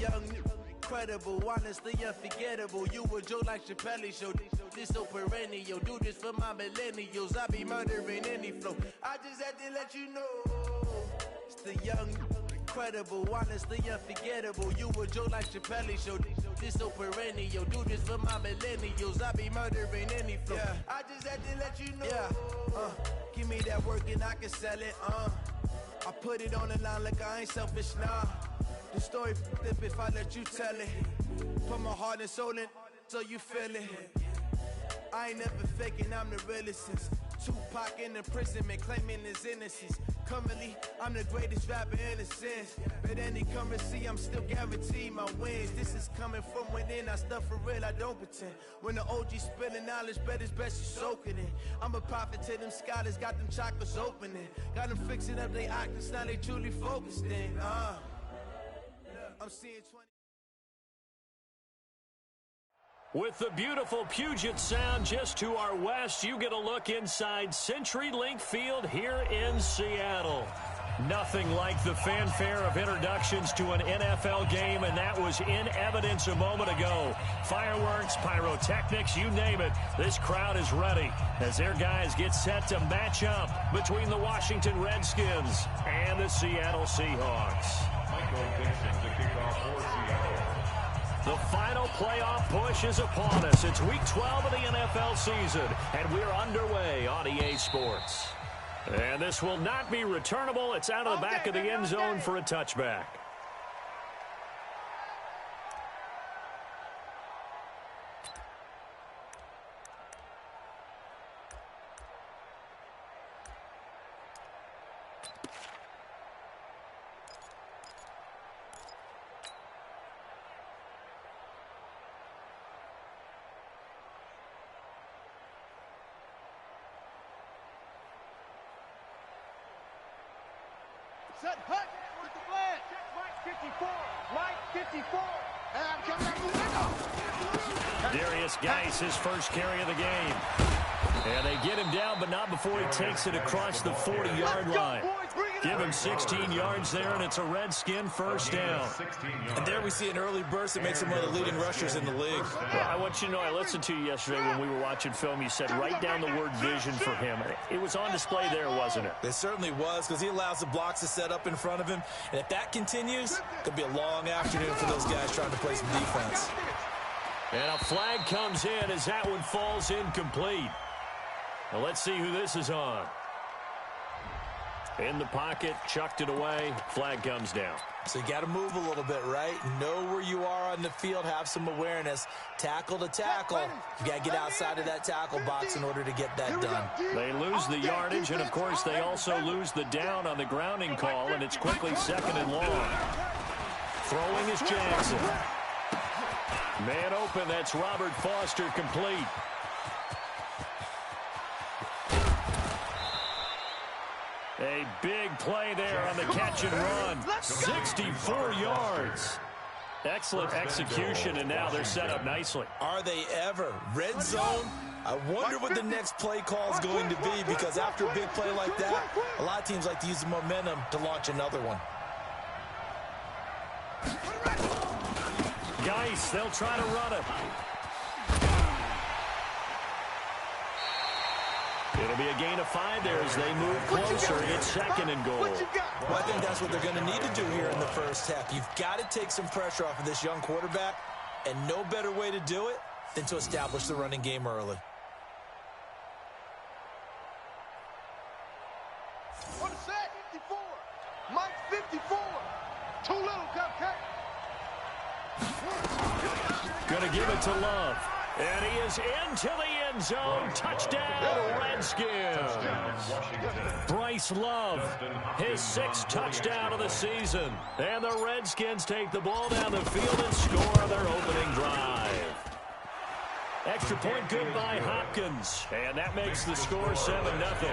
young, incredible, honestly unforgettable. You a joke like Chappelle Show. This so perennial. Do this for my millennials. I be murdering any flow. I just had to let you know. It's the young, incredible, honestly unforgettable. You a joke like Chappelle Show. This so perennial. Do this for my millennials. I be murdering any flow. Yeah. I just had to let you know. Yeah. Give me that work and I can sell it. I put it on the line like I ain't selfish, nah. The story flip if I let you tell it. Put my heart and soul in so you feel it. I ain't never faking, I'm the realest since Tupac in imprisonment, claiming his innocence. Currently, I'm the greatest rapper in a sense. But any currency, I'm still guaranteed my wins. This is coming from within, I stuff for real, I don't pretend. When the OG spilling knowledge, bet it's best you soak it in. I'm a prophet to them scholars, got them chakras opening. Got them fixing up they octaves, now they truly focused in. I'm seeing 20. With the beautiful Puget Sound just to our west, you get a look inside CenturyLink Field here in Seattle. Nothing like the fanfare of introductions to an NFL game, and that was in evidence a moment ago. Fireworks, pyrotechnics, you name it. This crowd is ready as their guys get set to match up between the Washington Redskins and the Seattle Seahawks. Michael Dixon to kick off for Seattle. The final playoff push is upon us. It's week 12 of the NFL season, and we're underway on EA Sports. And this will not be returnable. It's out of the back of the end zone for a touchback. Set, hut, with the blitz. Check, Mike 54. And I'm coming out the window. Darius Geis, his first carry of the game. And they get him down, but not before he takes it across the 40-yard line. Give him 16 yards there, and it's a Redskin first down. And there we see an early burst that makes him one of the leading rushers in the league. Well, I want you to know, I listened to you yesterday when we were watching film. You said write down the word vision for him. It was on display there, wasn't it? It certainly was, because he allows the blocks to set up in front of him. And if that continues, it could be a long afternoon for those guys trying to play some defense. And a flag comes in as that one falls incomplete. Now let's see who this is on. In the pocket, chucked it away, flag comes down. So you got to move a little bit, right? Know where you are on the field, have some awareness. Tackle to tackle. You got to get outside of that tackle box in order to get that done. They lose the yardage, and of course they also lose the down on the grounding call, and it's quickly 2nd and long. Throwing is Jackson. Man open, that's Robert Foster, complete. A big play there on the catch and run. 64 yards. Excellent execution, and now they're set up nicely. Are they ever? Red zone? I wonder what the next play call is going to be, because after a big play like that, a lot of teams like to use the momentum to launch another one. Geis, they'll try to run it. It'll be a gain of 5 there as they move closer. It's 2nd and goal. Well, I think that's what they're going to need to do here in the first half. You've got to take some pressure off of this young quarterback, and no better way to do it than to establish the running game early. On the set, 54. Mike 54. Too little, cupcake. Going to give it to Love. And he is into the end zone. Touchdown, Redskins. Bryce Love, his 6th touchdown of the season. And the Redskins take the ball down the field and score their opening drive. Extra point good by Hopkins. And that makes the score 7-0.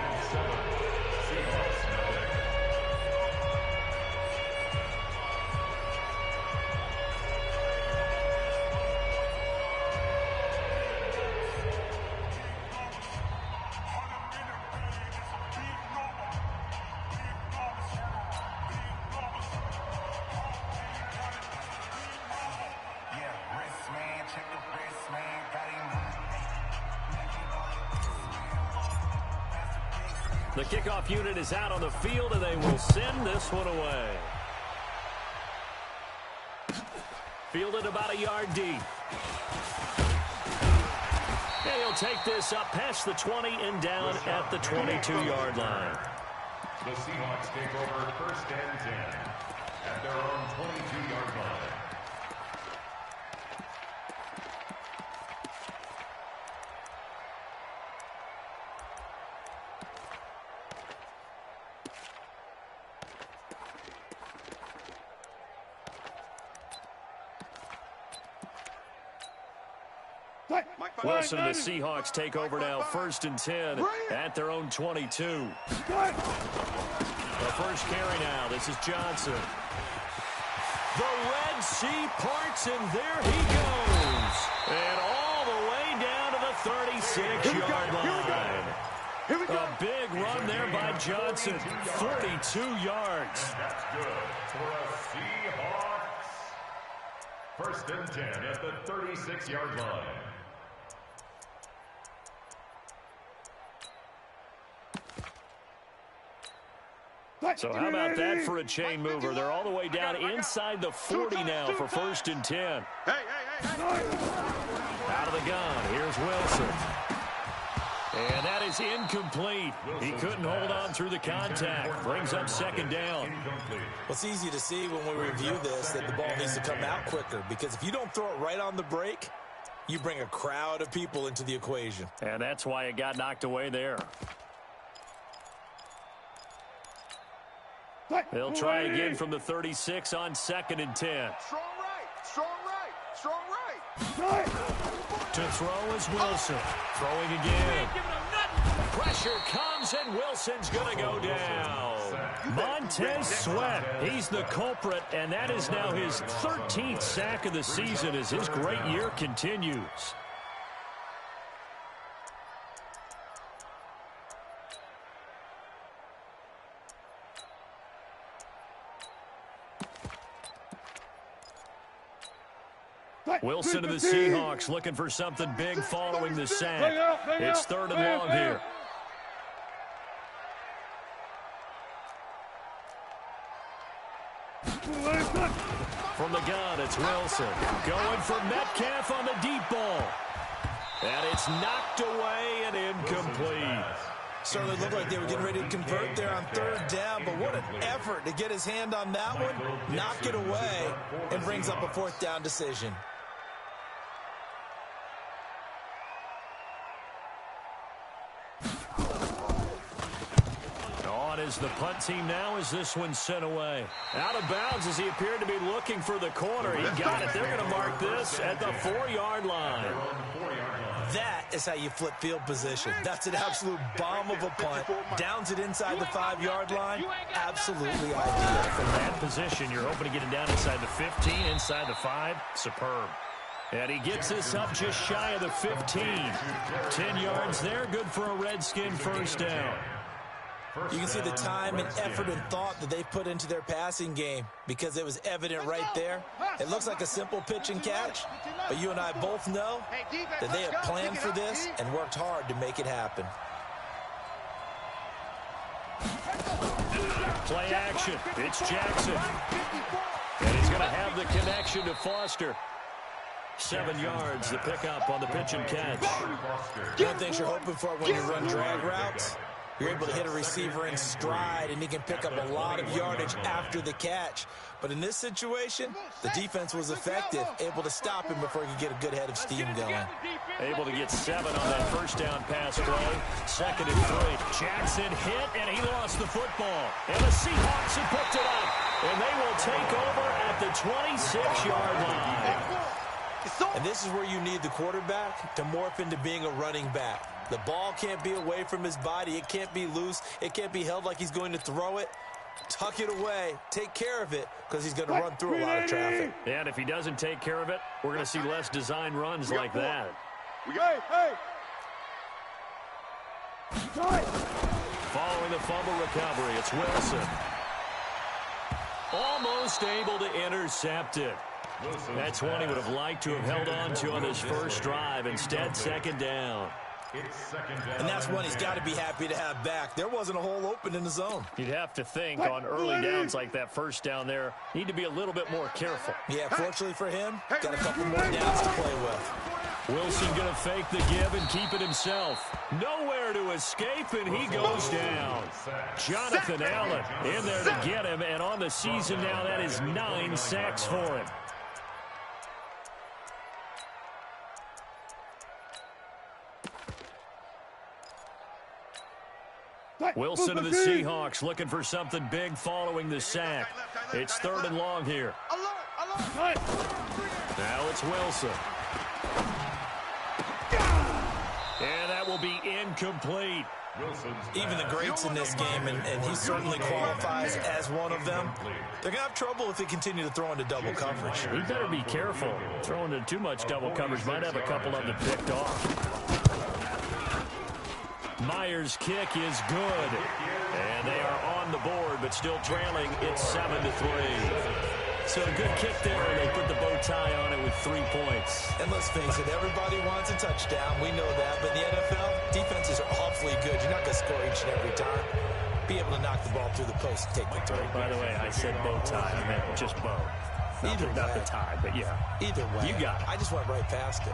The kickoff unit is out on the field, and they will send this one away. Fielded about a yard deep. And he'll take this up past the 20 and down at the 22-yard line. The Seahawks take over 1st and 10 at their own 22-yard line. Wilson and the Seahawks take over now 1st and 10 at their own 22. The first carry now. This is Johnson. The Red Sea parts, and there he goes. And all the way down to the 36-yard line. A big run there by Johnson. 42 yards. And that's good for the Seahawks. 1st and 10 at the 36-yard line. So how about that for a chain mover? They're all the way down inside the 40 now for 1st and 10. Out of the gun, here's Wilson. And that is incomplete. He couldn't hold on through the contact. Brings up 2nd down. Well, it's easy to see when we review this that the ball needs to come out quicker, because if you don't throw it right on the break, you bring a crowd of people into the equation. And that's why it got knocked away there. They'll try again from the 36 on 2nd and 10. Strong right, strong right, strong right. To throw is Wilson. Throwing again. Pressure comes, and Wilson's going to go down. Montez Sweat, he's the culprit, and that is now his 13th sack of the season as his great year continues. Wilson of the Seahawks looking for something big following the sack. It's 3rd and long here. From the gun, it's Wilson. Going for Metcalf on the deep ball. And it's knocked away and incomplete. Certainly looked like they were getting ready to convert there on 3rd down, but what an effort to get his hand on that one, knock it away, and brings up a 4th down decision. Is the punt team now as this one's sent away. Out of bounds as he appeared to be looking for the corner. He got it. They're going to mark this at the 4-yard line. That is how you flip field position. That's an absolute bomb of a punt. Downs it inside the 5-yard line. Absolutely ideal. From that position, you're hoping to get it down inside the 15, inside the 5. Superb. And he gets this up just shy of the 15. 10 yards there. Good for a Redskin 1st down. You can see the time and effort and thought that they put into their passing game, because it was evident right there. It looks like a simple pitch and catch, but you and I both know that they have planned for this and worked hard to make it happen. Play action. It's Jackson. And he's going to have the connection to Foster. 7 yards, the pickup on the pitch and catch. One thing you're hoping for when you run drag routes, you're able to hit a receiver in stride, and he can pick up a lot of yardage after the catch. But in this situation, the defense was effective, able to stop him before he could get a good head of steam going. Able to get 7 on that 1st down pass play. 2nd and 3. Jackson hit, and he lost the football. And the Seahawks have picked it up. And they will take over at the 26-yard line. And this is where you need the quarterback to morph into being a running back. The ball can't be away from his body. It can't be loose. It can't be held like he's going to throw it. Tuck it away. Take care of it, because he's going to run through a lot of traffic. And if he doesn't take care of it, we're going to see less design runs like that. Following the fumble recovery, it's Wilson. Almost able to intercept it. That's one he would have liked to have held on to on his first drive. Instead, 2nd down. It's second down. And that's one he's got to be happy to have back. There wasn't a hole open in the zone. You'd have to think on early downs like that first down there, need to be a little bit more careful. Yeah, fortunately for him, got a couple more downs to play with. Wilson going to fake the give and keep it himself. Nowhere to escape, and he goes down. Jonathan Allen in there to get him, and on the season now, that is 9 sacks for him. Wilson of the Seahawks looking for something big following the sack. It's 3rd and long here. Now it's Wilson. And that will be incomplete. Even the greats in this game, and he certainly qualifies as one of them, they're going to have trouble if they continue to throw into double coverage. He better be careful. Throwing into too much double coverage might have a couple of them picked off. Myers' kick is good. And they are on the board, but still trailing. It's 7-3. So a good kick there, and they put the bow tie on it with 3 points. And let's face it, everybody wants a touchdown. We know that. But in the NFL, defenses are awfully good. You're not going to score each and every time. Be able to knock the ball through the post and take the three. By the way, I said bow tie. I meant just bow. Not the tie, but yeah. Either way. You got it. I just went right past it.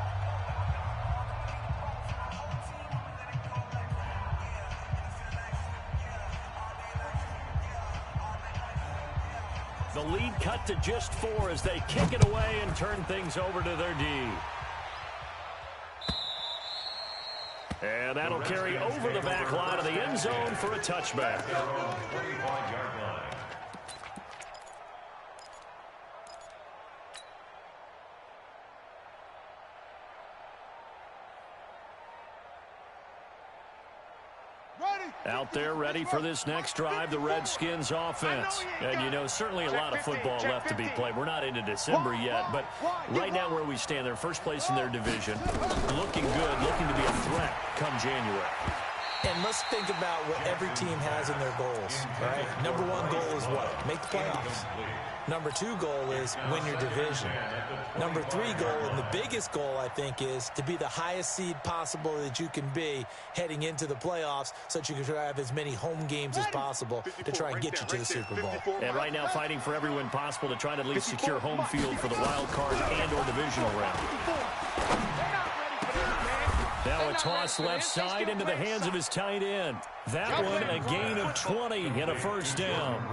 The lead cut to just 4 as they kick it away and turn things over to their D. And that'll carry over the back line of the end zone for a touchback. Out there ready for this next drive, the Redskins offense. And, you know, certainly a lot of football left to be played. We're not into December yet, but right now where we stand, they're first place in their division. Looking good, looking to be a threat come January. And let's think about what every team has in their goals, right? Number 1 goal is what? Make the playoffs. Number 2 goal is win your division. Number 3 goal, and the biggest goal, I think, is to be the highest seed possible that you can be heading into the playoffs so that you can try to have as many home games as possible to try and get you to the Super Bowl. And right now fighting for every win possible to try to at least secure home field for the wild card and or divisional round. Now a toss left side into the hands of his tight end. That one a gain of 20 and a first down.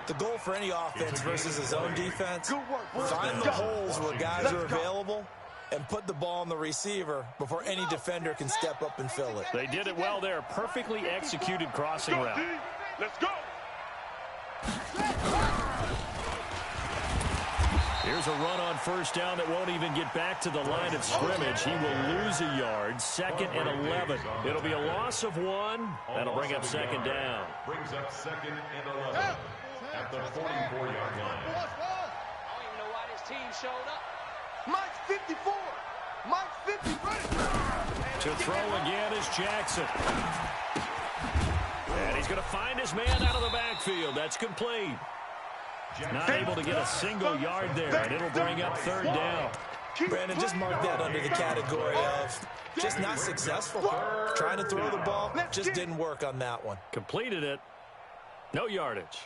The goal for any offense versus his own defense, find the holes where guys are available and put the ball on the receiver before any defender can step up and fill it. They did it well there. Perfectly executed crossing route. Let's go. Here's a run on first down that won't even get back to the line of scrimmage. He will lose a yard. 2nd and 11. It'll be a loss of 1. That'll bring up 2nd down. Brings up 2nd and 11 at the 44-yard line. I don't even know why this team showed up. Mike's 54. Mike's 50. Ready. To throw again is Jackson. And he's going to find his man out of the backfield. That's complete. Not able to get a single yard there, and it'll bring up 3rd down. Brandon, just mark that under the category of just not successful. Trying to throw the ball, just didn't work on that one. Completed it. No yardage.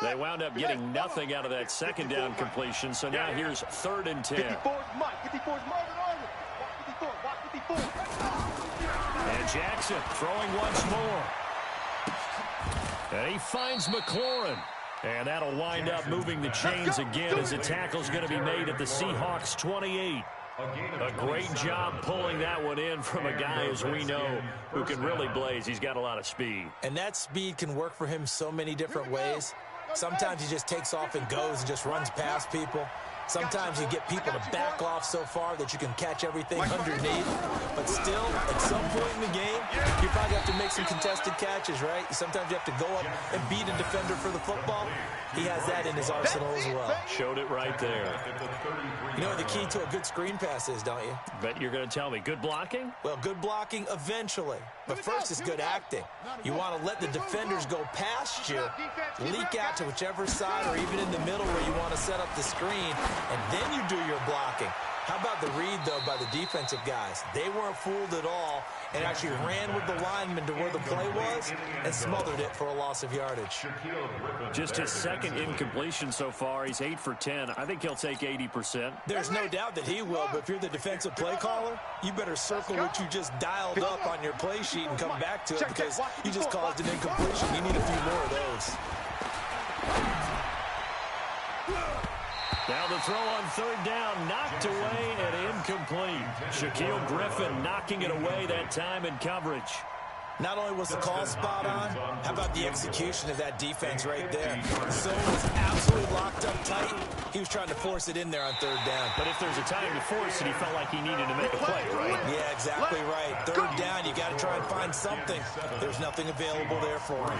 They wound up getting nothing out of that 2nd down completion, so now here's 3rd and 10. 54's Mike. 54's Marvin Arlen. Watch 54. Watch 54. And Jackson throwing once more. And he finds McLaurin. And that'll wind up moving the chains again as the tackle's going to be made at the Seahawks 28. A great job pulling that one in from a guy, as we know, who can really blaze. He's got a lot of speed. And that speed can work for him so many different ways. Sometimes he just takes off and goes and just runs past people. Sometimes you get people to back off so far that you can catch everything underneath. But still, at some point in the game, you probably have to make some contested catches, right? Sometimes you have to go up and beat a defender for the football. He has that in his arsenal as well. Showed it right there. You know what the key to a good screen pass is, don't you? Bet you're going to tell me. Good blocking? Well, good blocking eventually. But first is good acting. You want to let the defenders go past you, leak out to whichever side or even in the middle where you want to set up the screen, and then you do your blocking. How about the read, though, by the defensive guys? They weren't fooled at all and actually ran with the lineman to where the play was and smothered it for a loss of yardage. Just his second incompletion so far. He's 8 for 10. I think he'll take 80%. There's no doubt that he will, but if you're the defensive play caller, you better circle what you just dialed up on your play sheet and come back to it because you just caused an incompletion. You need a few more of those. Now the throw on third down, knocked away and incomplete. Shaquille Griffin knocking it away that time in coverage. Not only was the call spot on, how about the execution of that defense right there? The zone was absolutely locked up tight. He was trying to force it in there on third down. But if there's a time to force it, he felt like he needed to make a play, right? Yeah, exactly right. Third down, you got to try and find something. There's nothing available there for him.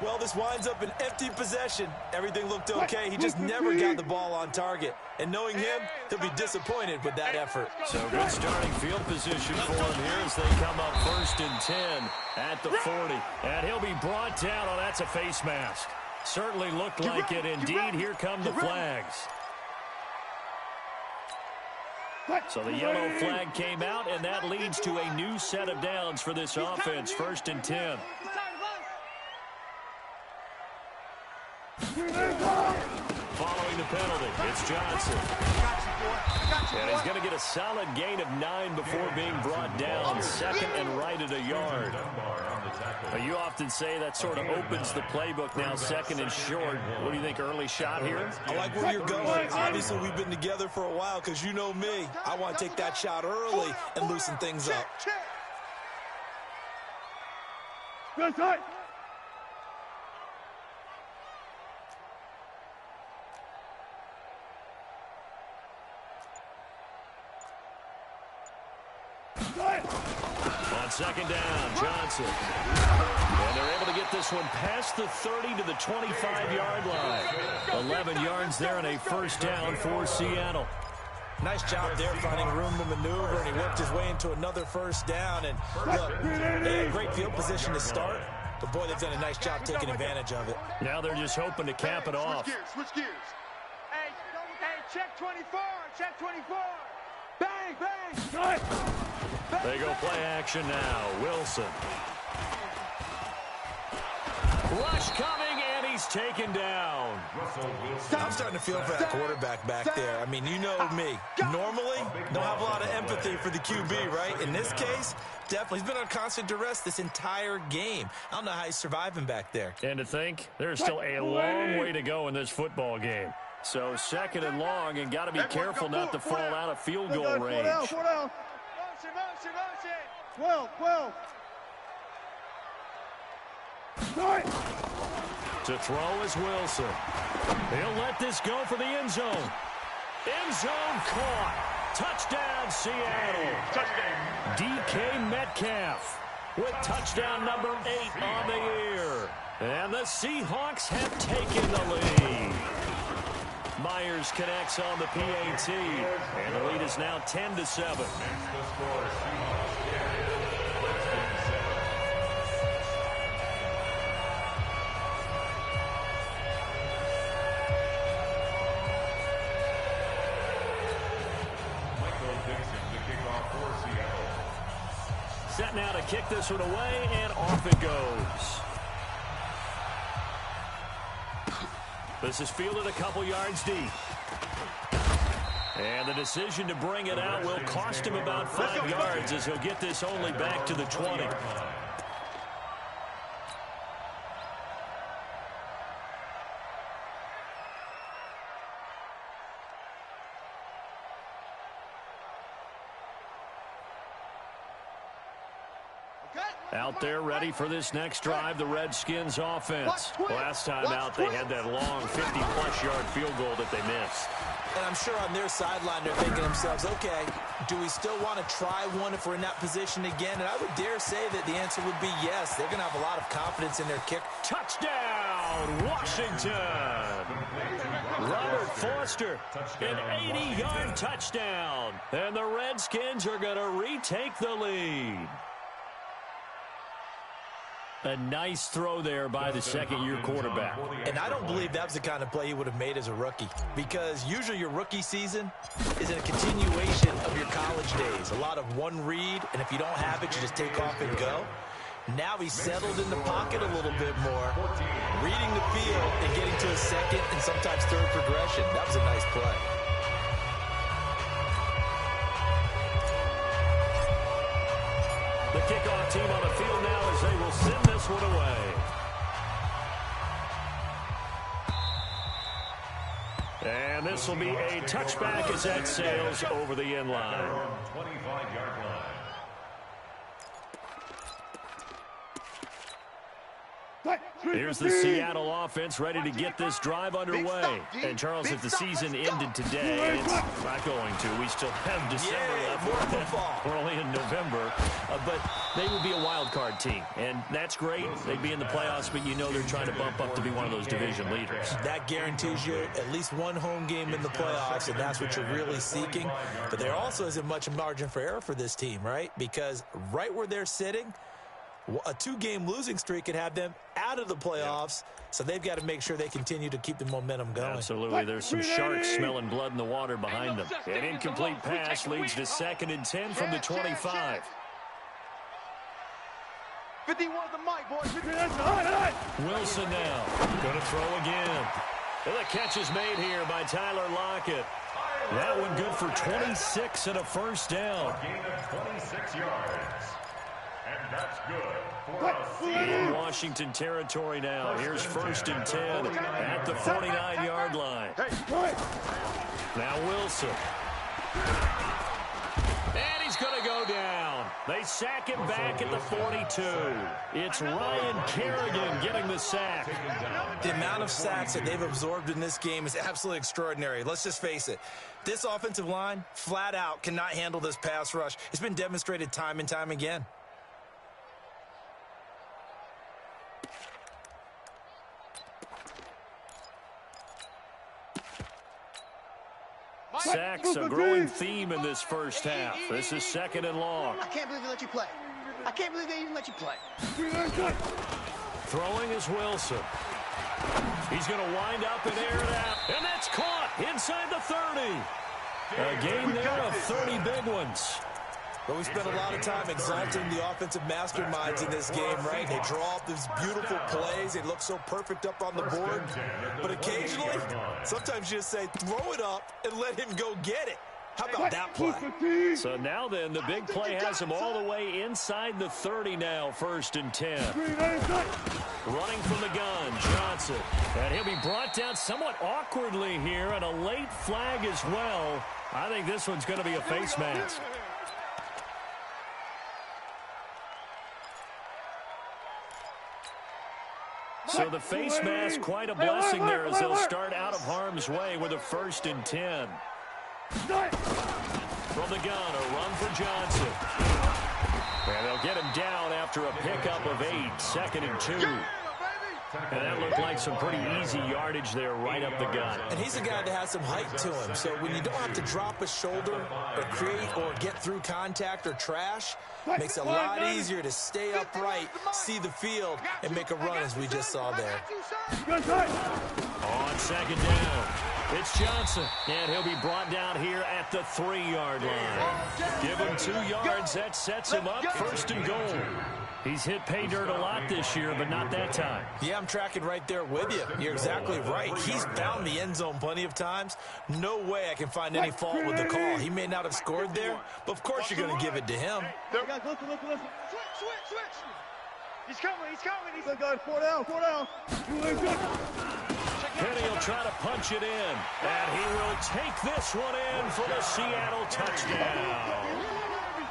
Well, this winds up an empty possession. Everything looked okay. He just never got the ball on target. And knowing him, he'll be disappointed with that effort. So good starting field position for him here as they come up 1st and 10 at the 40. And he'll be brought down. Oh, that's a face mask. Certainly looked like it. Indeed, here come the flags. So the yellow flag came out, and that leads to a new set of downs for this offense. 1st and 10. Following the penalty, it's Johnson. And he's going to get a solid gain of 9 before being brought down. 2nd and right at a yard. You often say that sort of opens the playbook now, 2nd and short. What do you think, early shot here? I like where you're going. Obviously, we've been together for a while because you know me. I want to take that shot early and loosen things up. Good side. On 2nd down, Johnson. And they're able to get this one past the 30 to the 25-yard line. 11 yards there and a 1st down for Seattle. Nice job there finding room to maneuver, and he worked his way into another 1st down. And look, they had great field position to start, but boy, they've done a nice job taking advantage of it. Now they're just hoping to cap it off. Switch gears. Hey, check 24. Check 24. Bang, bang. They go play action now. Wilson. Rush coming, and he's taken down. I'm starting to feel for that quarterback back there. I mean, you know me. Normally, don't have a lot of empathy for the QB, right? In this case, definitely. He's been on constant duress this entire game. I don't know how he's surviving back there. And to think, there's still a long way to go in this football game. So 2nd and long, and got to be careful not to fall out of field goal range. 12. To throw is Wilson. He'll let this go for the end zone. End zone caught. Touchdown, Seattle. Touchdown. DK Metcalf with touchdown number 8 on the year. And the Seahawks have taken the lead. Myers connects on the PAT, and the lead is now 10-7. Set now to kick this one away, and off it goes. This is fielded a couple yards deep. And the decision to bring it out will cost him about 5 yards as he'll get this only back to the 20. Out there ready for this next drive, the Redskins offense. Last time out, they had that long 50-plus yard field goal that they missed. And I'm sure on their sideline they're thinking to themselves, okay, do we still want to try one if we're in that position again? And I would dare say that the answer would be yes. They're going to have a lot of confidence in their kick. Touchdown, Washington! Robert Foster, an 80-yard touchdown. And the Redskins are going to retake the lead. A nice throw there by the second-year quarterback. And I don't believe that was the kind of play he would have made as a rookie, because usually your rookie season is a continuation of your college days. A lot of one read, and if you don't have it, you just take off and go. Now he's settled in the pocket a little bit more, reading the field and getting to a second and sometimes third progression. That was a nice play. The kickoff team on the field now as they will send this one away. And this will be a touchback as that sails over the end line. 25-yard line. Here's the Seattle offense ready to get this drive underway. And, Charles, if the season ended today, it's not going to. We still have December left. We're only in November. But they would be a wild card team. And that's great. They'd be in the playoffs, but you know they're trying to bump up to be one of those division leaders. That guarantees you at least one home game in the playoffs, and that's what you're really seeking. But there also isn't much margin for error for this team, right? Because right where they're sitting, a two-game losing streak could have them out of the playoffs, so they've got to make sure they continue to keep the momentum going. Absolutely. There's some sharks smelling blood in the water behind them. An incomplete pass leads to 2nd and 10 from the 25. 51 the mic, boys. Wilson now. Going to throw again. And the catch is made here by Tyler Lockett. That one good for 26 and a first down. A gain of 26 yards. And that's good for In Washington territory now. Here's 1st and 10 at the 49-yard line. Now Wilson. And he's going to go down. They sack him back at the 42. It's Ryan Kerrigan getting the sack. The amount of sacks that they've absorbed in this game is absolutely extraordinary. Let's just face it. This offensive line, flat out, cannot handle this pass rush. It's been demonstrated time and time again. Sacks a growing theme in this first half. This is 2nd and long. I can't believe they let you play. I can't believe they even let you play. Throwing is Wilson. He's going to wind up and air it out. And that's caught inside the 30. A game there of 30 big ones. But we spent a lot of time exalting the offensive masterminds in this game, right? They draw up these beautiful plays. They look so perfect up on the board. But occasionally, sometimes you just say, throw it up and let him go get it. How about that play? So now then, the big play has him all the way inside the 30 now, 1st and 10. Running from the gun, Johnson. And he'll be brought down somewhat awkwardly here, and a late flag as well. I think this one's going to be a face mask. So the face mask, quite a blessing there as they'll start out of harm's way with a 1st and 10. From the gun, a run for Johnson. And they'll get him down after a pickup of 8, 2nd and 2. And that looked like some pretty easy yardage there right up the gut. And he's a guy that has some height to him. So when you don't have to drop a shoulder or create or get through contact or trash, makes it a lot easier to stay upright, see the field, and make a run as we just saw there. On 2nd down, it's Johnson. And he'll be brought down here at the 3-yard line. Give him 2 yards. That sets him up 1st and goal. He's hit pay dirt a lot this year, but not that time. Yeah, I'm tracking right there with you. You're exactly right. He's found the end zone plenty of times. No way I can find any fault with the call. He may not have scored there, but of course you're going to give it to him. Switch. He's coming. He's going 4 down. Penny will try to punch it in, and he will take this one in for the Seattle touchdown.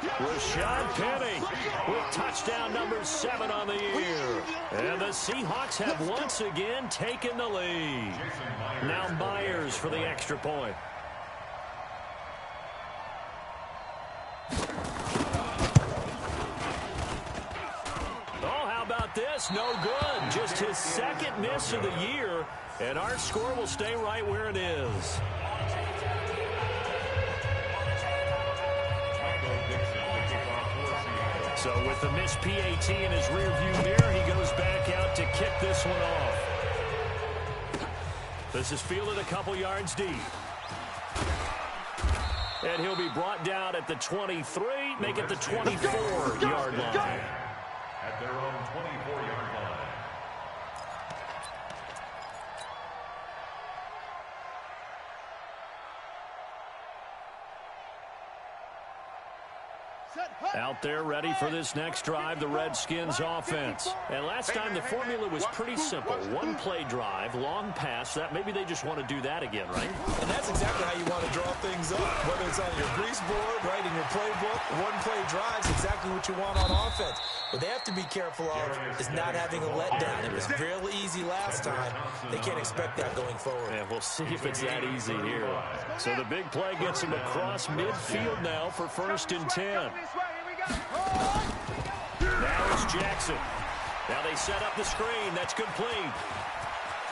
Rashad Penny with touchdown number 7 on the year. And the Seahawks have once again taken the lead. Now Myers for the extra point. Oh, how about this? No good. Just his 2nd miss of the year. And our score will stay right where it is. So with the missed PAT in his rearview mirror, he goes back out to kick this one off. This is fielded a couple yards deep. And he'll be brought down at the 23, make it the 24-yard line. At their own 24-yard line. Out there ready for this next drive, the Redskins offense. And last time the formula was pretty simple. One play drive, long pass. That maybe they just want to do that again, right? And that's exactly how you want to draw things up. Whether it's on your grease board, right, in your playbook, one play drives exactly what you want on offense. What they have to be careful of is not having a letdown. It was fairly easy last time. They can't expect that going forward. And we'll see if it's that easy here. So the big play gets him across midfield now for 1st and 10. Now it's Jackson. Now they set up the screen. That's complete.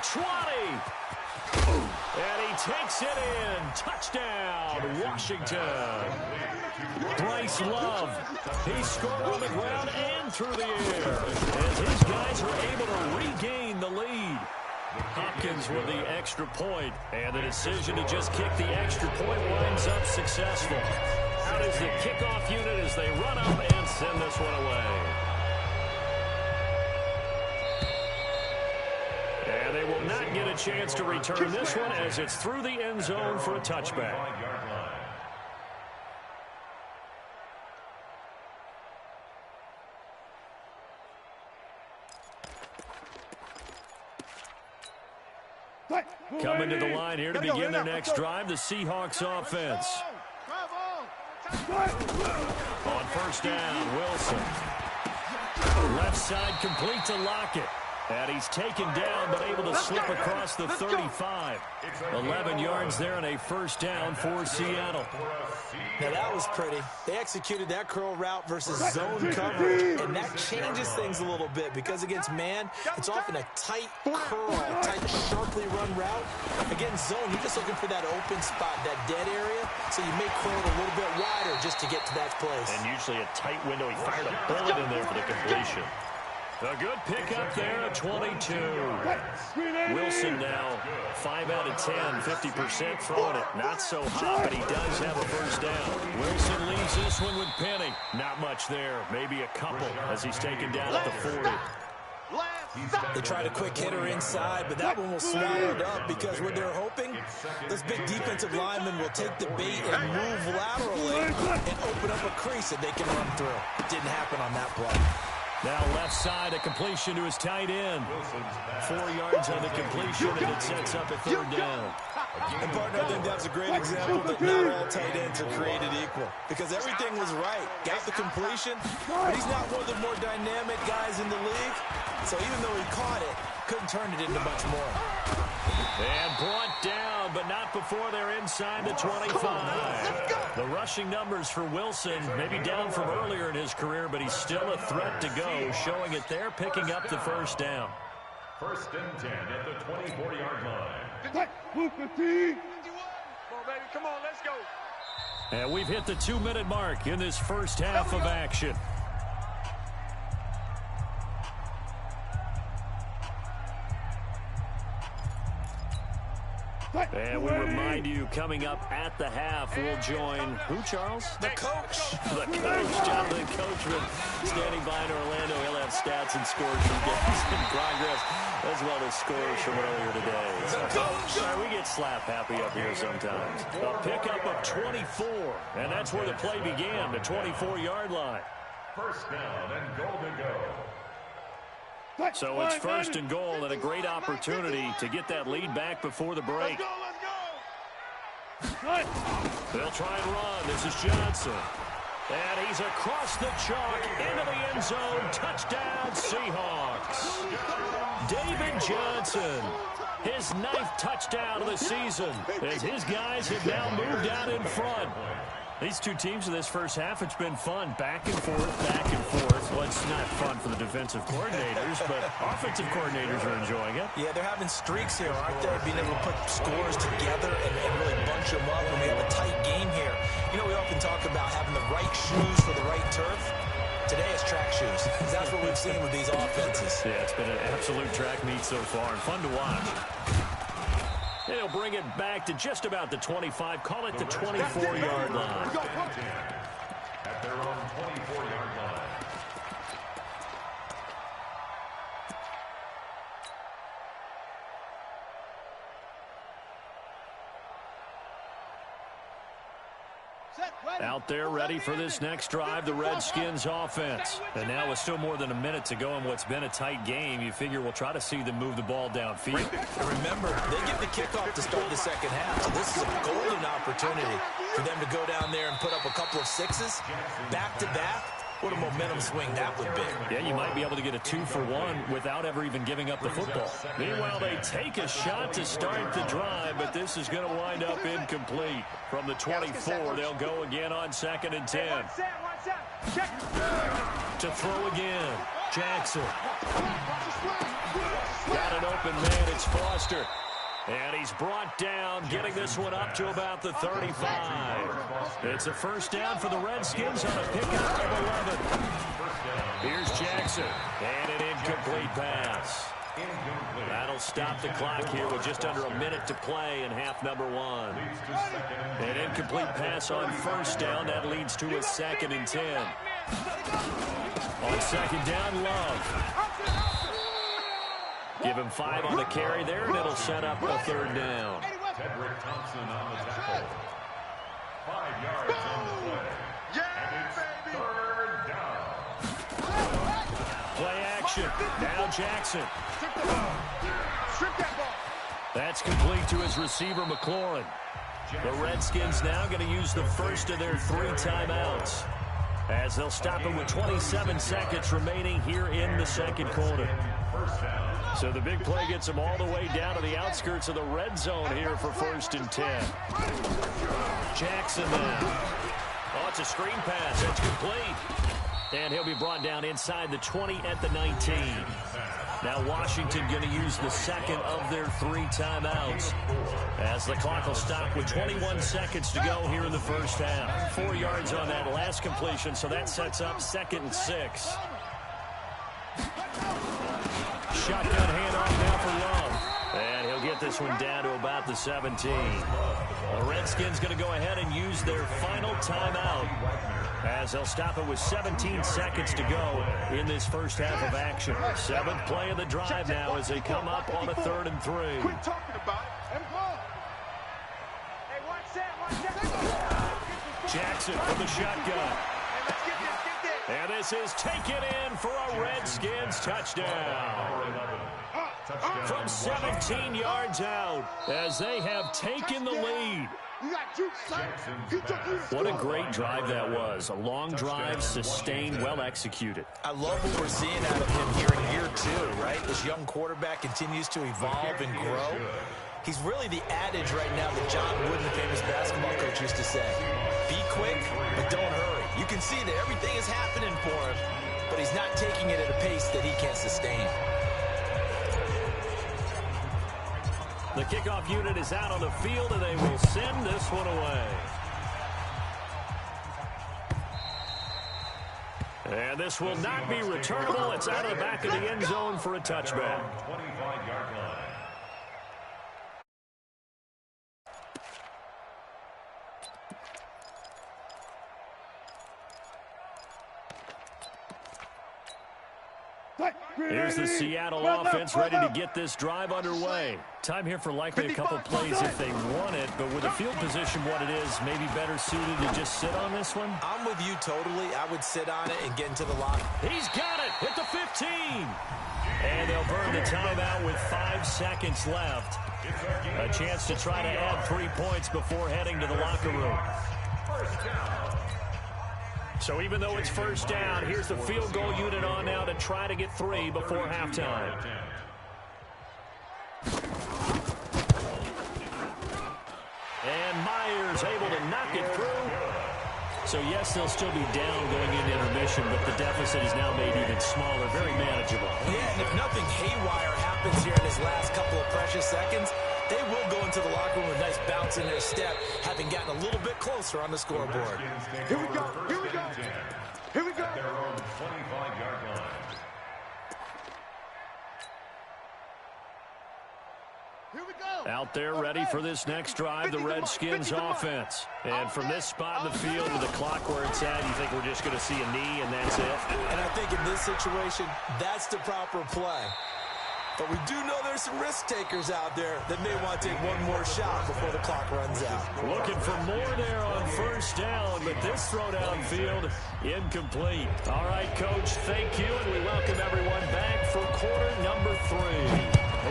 20. And he takes it in. Touchdown, Washington. Bryce Love. He scored on the ground and through the air as his guys are able to regain the lead. Hopkins with the extra point, and the decision to just kick the extra point winds up successful. Out is the kickoff unit as they run up and send this one away. And they will not get a chance to return this one as it's through the end zone for a touchback. Coming to the line here to begin their next drive, the Seahawks offense. On 1st down, Wilson. Left side complete to Lockett. And he's taken down, but able to slip across the 35. 11 yards there and a 1st down for Seattle. Now that was pretty. They executed that curl route versus zone coverage, and that changes things a little bit because against man, it's often a tight curl, a tight, sharply run route. Against zone, you're just looking for that open spot, that dead area, so you may curl it a little bit wider just to get to that place. And usually a tight window. He fired a bullet in there for the completion. A good pickup there at 22. Wilson now 5 out of 10, 50% throwing it. Not so hot, but he does have a 1st down. Wilson leaves this one with Penny. Not much there, maybe a couple as he's taken down at the 40. They tried a quick hitter inside, but that one was swallowed up because what they're hoping, this big defensive lineman will take the bait and move laterally and open up a crease that they can run through. Didn't happen on that play. Now left side, a completion to his tight end. 4 yards on the completion, and it sets up a 3rd down. And, partner, I think that's a great example that not all tight ends are created equal. Because everything was right. Got the completion, but he's not one of the more dynamic guys in the league. So even though he caught it, couldn't turn it into much more. And brought down, but not before they're inside the 25. The rushing numbers for Wilson, maybe down from earlier in his career, but he's still a threat to go, showing it there, picking up the 1st down. 1st and 10 at the 24-yard line. Come on, baby. Come on, let's go. And we've hit the 2-minute mark in this first half of action. And we remind you, coming up at the half, we'll join who, Charles? The coach. The coach, Jonathan Coachman, standing by in Orlando. He'll have stats and scores from games in progress, as well as scores from earlier today. So we get slap happy up here sometimes. A pickup of 24, and that's where the play began, the 24-yard line. 1st down and goal to go. So it's 1st and goal, and a great opportunity to get that lead back before the break. They'll try and run. This is Johnson. And he's across the chalk into the end zone. Touchdown, Seahawks. David Johnson, his 9th touchdown of the season, as his guys have now moved out in front. These two teams in this first half, it's been fun. Back and forth, back and forth. Well, it's not fun for the defensive coordinators, but offensive coordinators are enjoying it. Yeah, they're having streaks here, aren't they? Being able to put scores together and really bunch them up when we have a tight game here. You know, we often talk about having the right shoes for the right turf. Today it's track shoes. That's what we've seen with these offenses. Yeah, it's been an absolute track meet so far and fun to watch. They'll bring it back to just about the 25. Call it the 24-yard line. At their own 24-yard line. Out there ready for this next drive, the Redskins offense. And now with still more than a minute to go in what's been a tight game, you figure we'll try to see them move the ball downfield. And remember, they get the kickoff to start the second half, so this is a golden opportunity for them to go down there and put up a couple of sixes back-to-back. What a momentum swing that would be. Yeah, you might be able to get a 2-for-1 without ever even giving up the football. Meanwhile, they take a shot to start the drive, but this is going to wind up incomplete. From the 24, they'll go again on 2nd and 10. To throw again, Jackson. Got an open man, it's Foster. And he's brought down, getting this one up to about the 35. It's a first down for the Redskins on a pickup of 11. Here's Jackson, and an incomplete pass. That'll stop the clock here with just under a minute to play in half number 1. An incomplete pass on first down, that leads to a 2nd and 10. On 2nd down, Love. Give him 5 on the carry there, and it'll set up a 3rd down. Cedric Thompson on the tackle. 5 yards on the play. And it's 3rd down. Play action. Now Jackson. That's complete to his receiver, McLaurin. The Redskins now going to use the first of their 3 timeouts, as they'll stop it with 27 seconds remaining here in the second quarter. So the big play gets them all the way down to the outskirts of the red zone here for 1st and 10. Jackson now. Oh, it's a screen pass. It's complete. And he'll be brought down inside the 20 at the 19. Now Washington going to use the second of their 3 timeouts, as the clock will stop with 21 seconds to go here in the first half. 4 yards on that last completion, so that sets up 2nd and 6. Shotgun handoff now for Love. And he'll get this one down to about the 17. The Redskins going to go ahead and use their final timeout, as they'll stop it with 17 seconds to go in this first half of action. 7th play of the drive now as they come up on a 3rd and 3. Quit talking about it. Hey, watch that. Jackson with the shotgun. And this is taken in for a Redskins touchdown. From 17 yards out, as they have taken the lead. What a great drive that was. A long drive, sustained, well executed. I love what we're seeing out of him here in year 2, right? This young quarterback continues to evolve and grow. He's really the adage right now that John Wooden, the famous basketball coach, used to say. Be quick, but don't hurry. You can see that everything is happening for him, but he's not taking it at a pace that he can't sustain. The kickoff unit is out on the field, and they will send this one away. And this will not be returnable. It's out of the back of the end zone for a touchback. 25-yard line. Here's the Seattle offense ready to get this drive underway. Time here for likely a couple plays if they want it, but with the field position what it is, maybe better suited to just sit on this one? I'm with you totally. I would sit on it and get into the lock. He's got it at the 15. And they'll burn the timeout with 5 seconds left. A chance to try to add 3 points before heading to the locker room. So even though it's first down, here's the field goal unit on now to try to get 3 before halftime. And Myers able to knock it through. So yes, they'll still be down going into intermission, but the deficit is now made even smaller, very manageable. Yeah, and if nothing haywire happens here in his last couple of precious seconds, they will go into the locker room with a nice bounce in their step, having gotten a little bit closer on the scoreboard. Here we go. Here we go. Here we go. Out there ready for this next drive, the Redskins offense. And from this spot in the field with the clock where it's at, you think we're just going to see a knee and that's it? And I think in this situation, that's the proper play. But we do know there's some risk takers out there that may want to take one more shot before the clock runs out. Looking for more there on first down, but this throw downfield incomplete. All right, Coach, thank you, and we welcome everyone back for quarter number 3.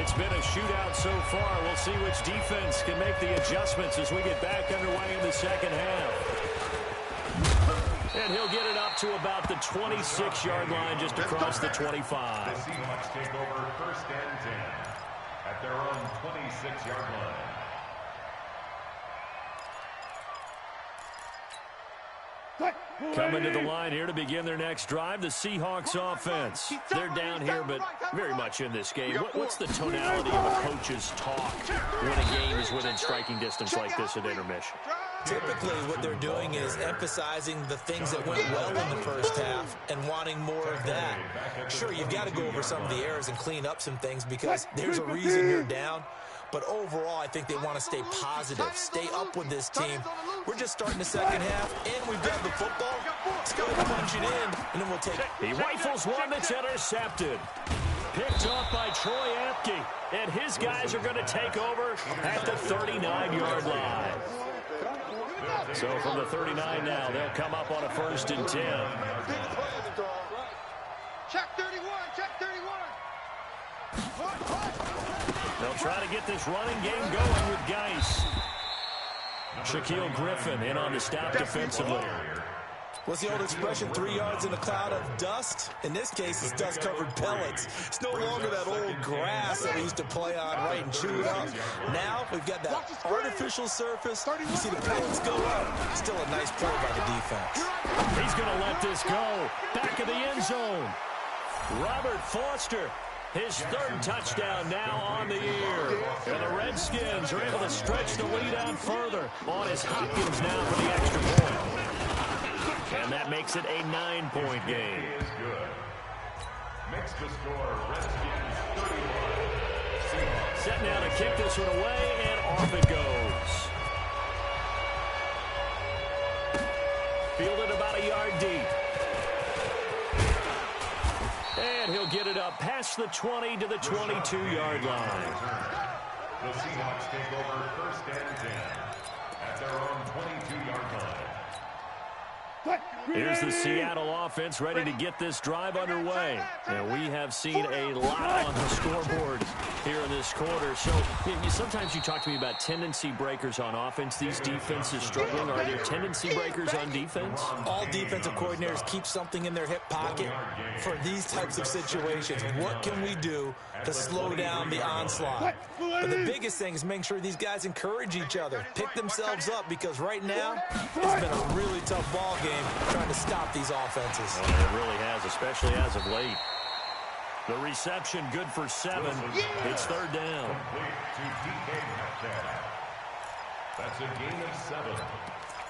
It's been a shootout so far. We'll see which defense can make the adjustments as we get back underway in the second half. And he'll get it up to about the 26-yard line just across the 25. The Seahawks take over first and 10 at their own 26-yard line. Coming to the line here to begin their next drive, the Seahawks offense. They're down here, but very much in this game. What's the tonality of a coach's talk when a game is within striking distance like this at intermission? Typically, what they're doing is emphasizing the things that went well in the first half and wanting more of that. Sure, you've got to go over some of the errors and clean up some things because there's a reason you're down. But overall, I think they want to stay positive, stay up with this team. We're just starting the second half, and we've got the football. Let's go ahead and punch it in, and then we'll take it. He rifles one that's intercepted. Picked off by Troy Apke, and his guys are going to take over at the 39-yard line. So from the 39 now, they'll come up on a first and 10. Check 31, check 31. They'll try to get this running game going with Geis. Shaquille Griffin in on the stop defensively. What's the old expression, 3 yards in a cloud of dust? In this case, it's dust-covered pellets. It's no longer that old grass that we used to play on, right, and chew it up. Now we've got that artificial surface. You see the pellets go up. Still a nice play by the defense. He's going to let this go. Back of the end zone. Robert Foster, his third touchdown now on the year. And the Redskins are able to stretch the lead out further on his Hopkins now for the extra point. And that makes it a 9-point game. Is good. Makes the score Redskins 31. Set now to kick this one away, and off it goes. Fielded about a yard deep. And he'll get it up past the 20 to the 22-yard line. The Seahawks take over first and 10 at their own 22-yard line. Here's the Seattle offense ready to get this drive underway. And we have seen a lot on the scoreboard here in this quarter. So sometimes you talk to me about tendency breakers on offense. These defenses struggling. Are there tendency breakers on defense? All defensive coordinators keep something in their hip pocket for these types of situations. What can we do to slow down the onslaught? But the biggest thing is making sure these guys encourage each other, pick themselves up, because right now it's been a really tough ball game trying to stop these offenses. Oh, it really has, especially as of late. The reception good for 7. It's third down. Complete to DK Metcalf. That's a gain of 7.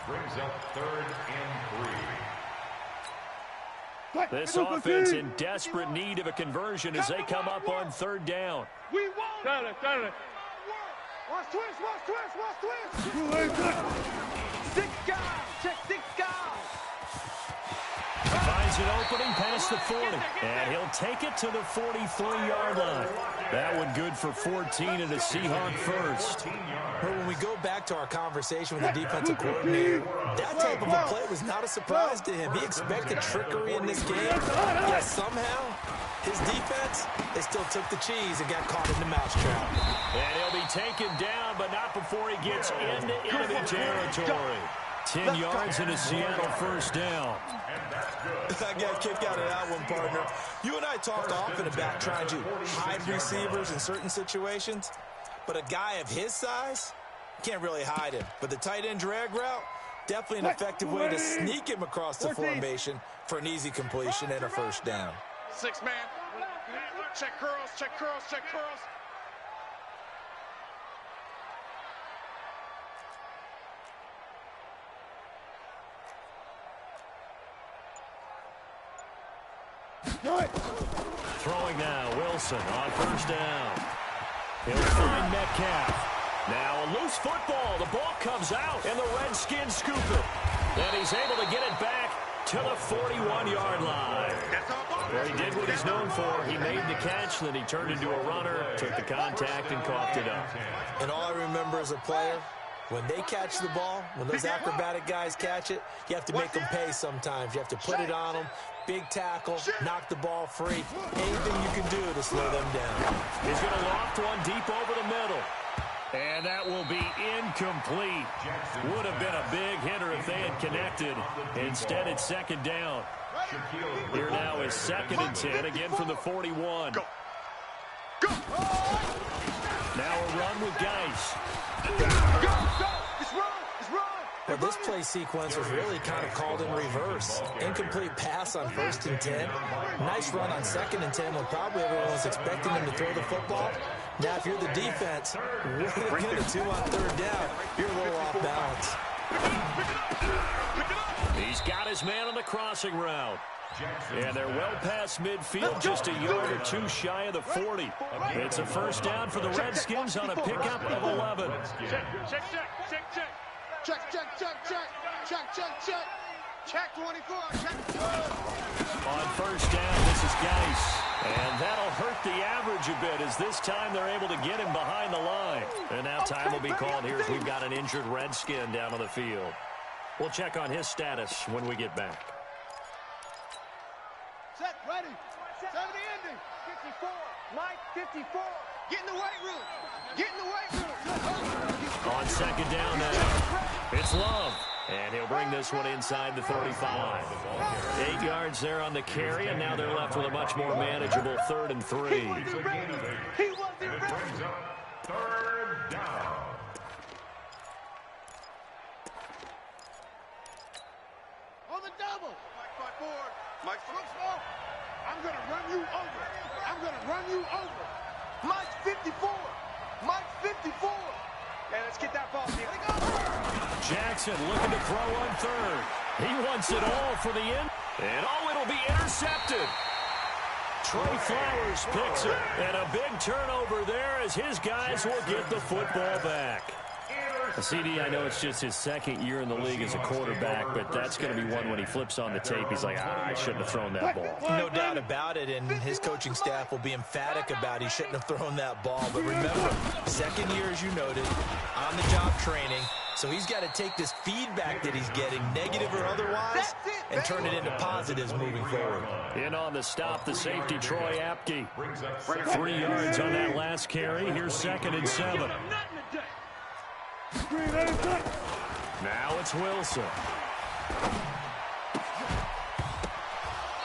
Brings up third and 3. This offense in desperate need of a conversion as they come up on third down. We won. Got it. Watch twist. 6 guys. Check 6 guys. Finds an opening past the 40, and he'll take it to the 43-yard line. That one good for 14 and a Seahawk first. But when we go back to our conversation with the defensive coordinator, that type of a play was not a surprise to him. He expected trickery in this game, yet somehow his defense, they still took the cheese and got caught in the mousetrap. And he'll be taken down, but not before he gets into enemy territory. 10 yards and a Seattle first down. I got kicked out of that one, partner. You and I talked often about trying to hide receivers in certain situations, but a guy of his size can't really hide him. But the tight end drag route, definitely an effective way to sneak him across the formation for an easy completion and a first down. 6-man. Check curls. Throwing now, Wilson on first down. He'll find Metcalf. Now a loose football. The ball comes out, and the Redskins scoop it. And he's able to get it back to the 41-yard line. Well, he did what he's known for. He made the catch, then he turned into a runner, took the contact, and coughed it up. And all I remember as a player, when they catch the ball, when those acrobatic guys catch it, you have to make them pay sometimes. You have to put it on them, big tackle, knock the ball free. Anything you can do to slow them down. He's going to loft one deep over the middle. And that will be incomplete. Would have been a big hitter if they had connected. Instead, it's second down. Here now is 2nd and 10, again from the 41. Now a run with Geis. Well, this play sequence was really kind of called in reverse. Incomplete pass on 1st and 10. Nice run on 2nd and 10 when probably everyone was expecting him to throw the football. Now, if you're the defense, what are you going to do on 3rd down? You're a little off balance. He's got his man on the crossing route. And they're well past midfield, just a yard or two shy of the 40. It's a 1st down for the Redskins on a pickup of 11. Check 24. On 1st down, this is Geis. And that'll hurt the average a bit as this time they're able to get him behind the line. And now time will be called here as we've got an injured Redskin down on the field. We'll check on his status when we get back. Set, ready. 70 ending. 54. Mike, 54. Get in the weight room. Get in the weight room. On 2nd down now, it's Love. And he'll bring this one inside the 35. 8 yards there on the carry, and now they're left with a much more manageable 3rd and 3. He wasn't ready. 3rd down. On the double. Mike, front forward. Mike, look small. I'm going to run you over. I'm going to run you over. Mike's 54. Mike's 54. Hey, let's get that ball, here. Jackson looking to throw on 3rd. He wants it all for the end. And it'll be intercepted. Trey Flowers picks it. And a big turnover there as his guys will get the football back. CD, I know it's just his 2nd year in the league as a quarterback, but that's going to be one when he flips on the tape. He's like, I shouldn't have thrown that ball. No doubt about it, and his coaching staff will be emphatic about he shouldn't have thrown that ball. But remember, 2nd year, as you noted, on-the-job training. So he's got to take this feedback that he's getting, negative or otherwise, and turn it into positives moving forward. In on the stop, the safety, Troy Apke. 3 yards on that last carry. Here's 2nd and 7. Now it's Wilson.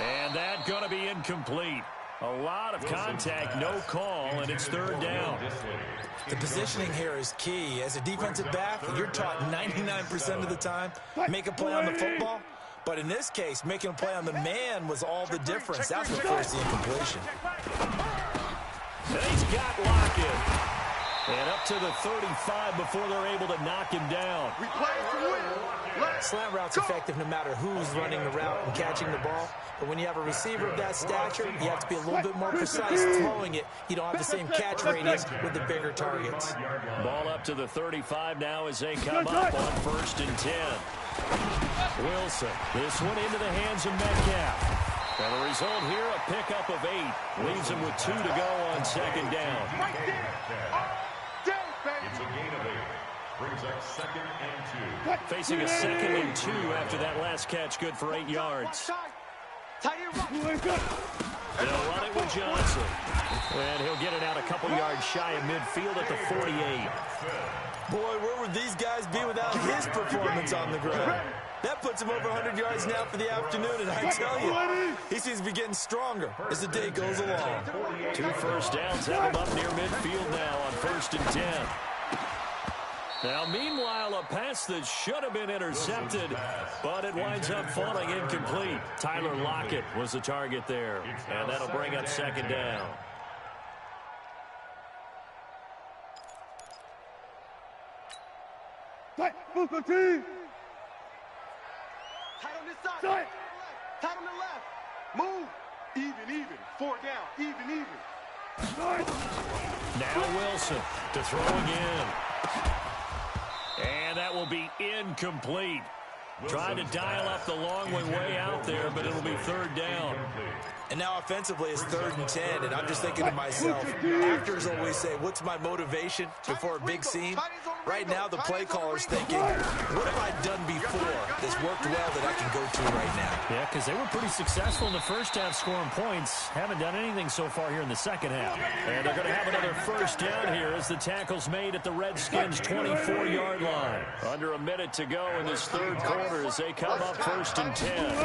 And that's going to be incomplete. A lot of contact, no call, and it's 3rd down. The positioning here is key. As a defensive back, you're taught 99% of the time, make a play on the football. But in this case, making a play on the man was all the difference. That's what forced the incompletion. And he's got Lockett. And up to the 35 before they're able to knock him down. We play to win. Slant route's effective no matter who's running the route and catching the ball. But when you have a receiver of that stature, you have to be a little bit more precise throwing it. You don't have the same catch radius with the bigger targets. Ball up to the 35 now as they come up on 1st and 10. Wilson, this one into the hands of Metcalf. And the result here, a pickup of 8. Leaves him with 2 to go on 2nd down. It's a gain of 8. Brings up 2nd and 2. Facing a 2nd and 2 after that last catch, good for 8 yards. They'll run it with Johnson. And he'll get it out a couple yards shy of midfield at the 48. Boy, where would these guys be without his performance on the ground? That puts him over 100 yards now for the afternoon, and I tell you, he seems to be getting stronger as the day goes along. 2 first downs have him up near midfield now on 1st and 10. Now, meanwhile, a pass that should have been intercepted, but it winds up falling incomplete. Tyler Lockett was the target there, and that'll bring up 2nd down. Tight on this side. Tight on the left. Move. Even. 4 down. Even. Now Wilson to throw again. And that will be incomplete. Trying to dial up the long way out there, but it'll be third down. And now offensively it's 3rd and 10, and I'm just thinking to myself, actors always say, what's my motivation before a big scene? Right now the play caller's thinking, what have I done before that's worked well that I can go to right now? Yeah, because they were pretty successful in the first half scoring points. Haven't done anything so far here in the second half. And they're going to have another first down here as the tackle's made at the Redskins' 24-yard line. Under a minute to go in this third quarter as they come up 1st and 10.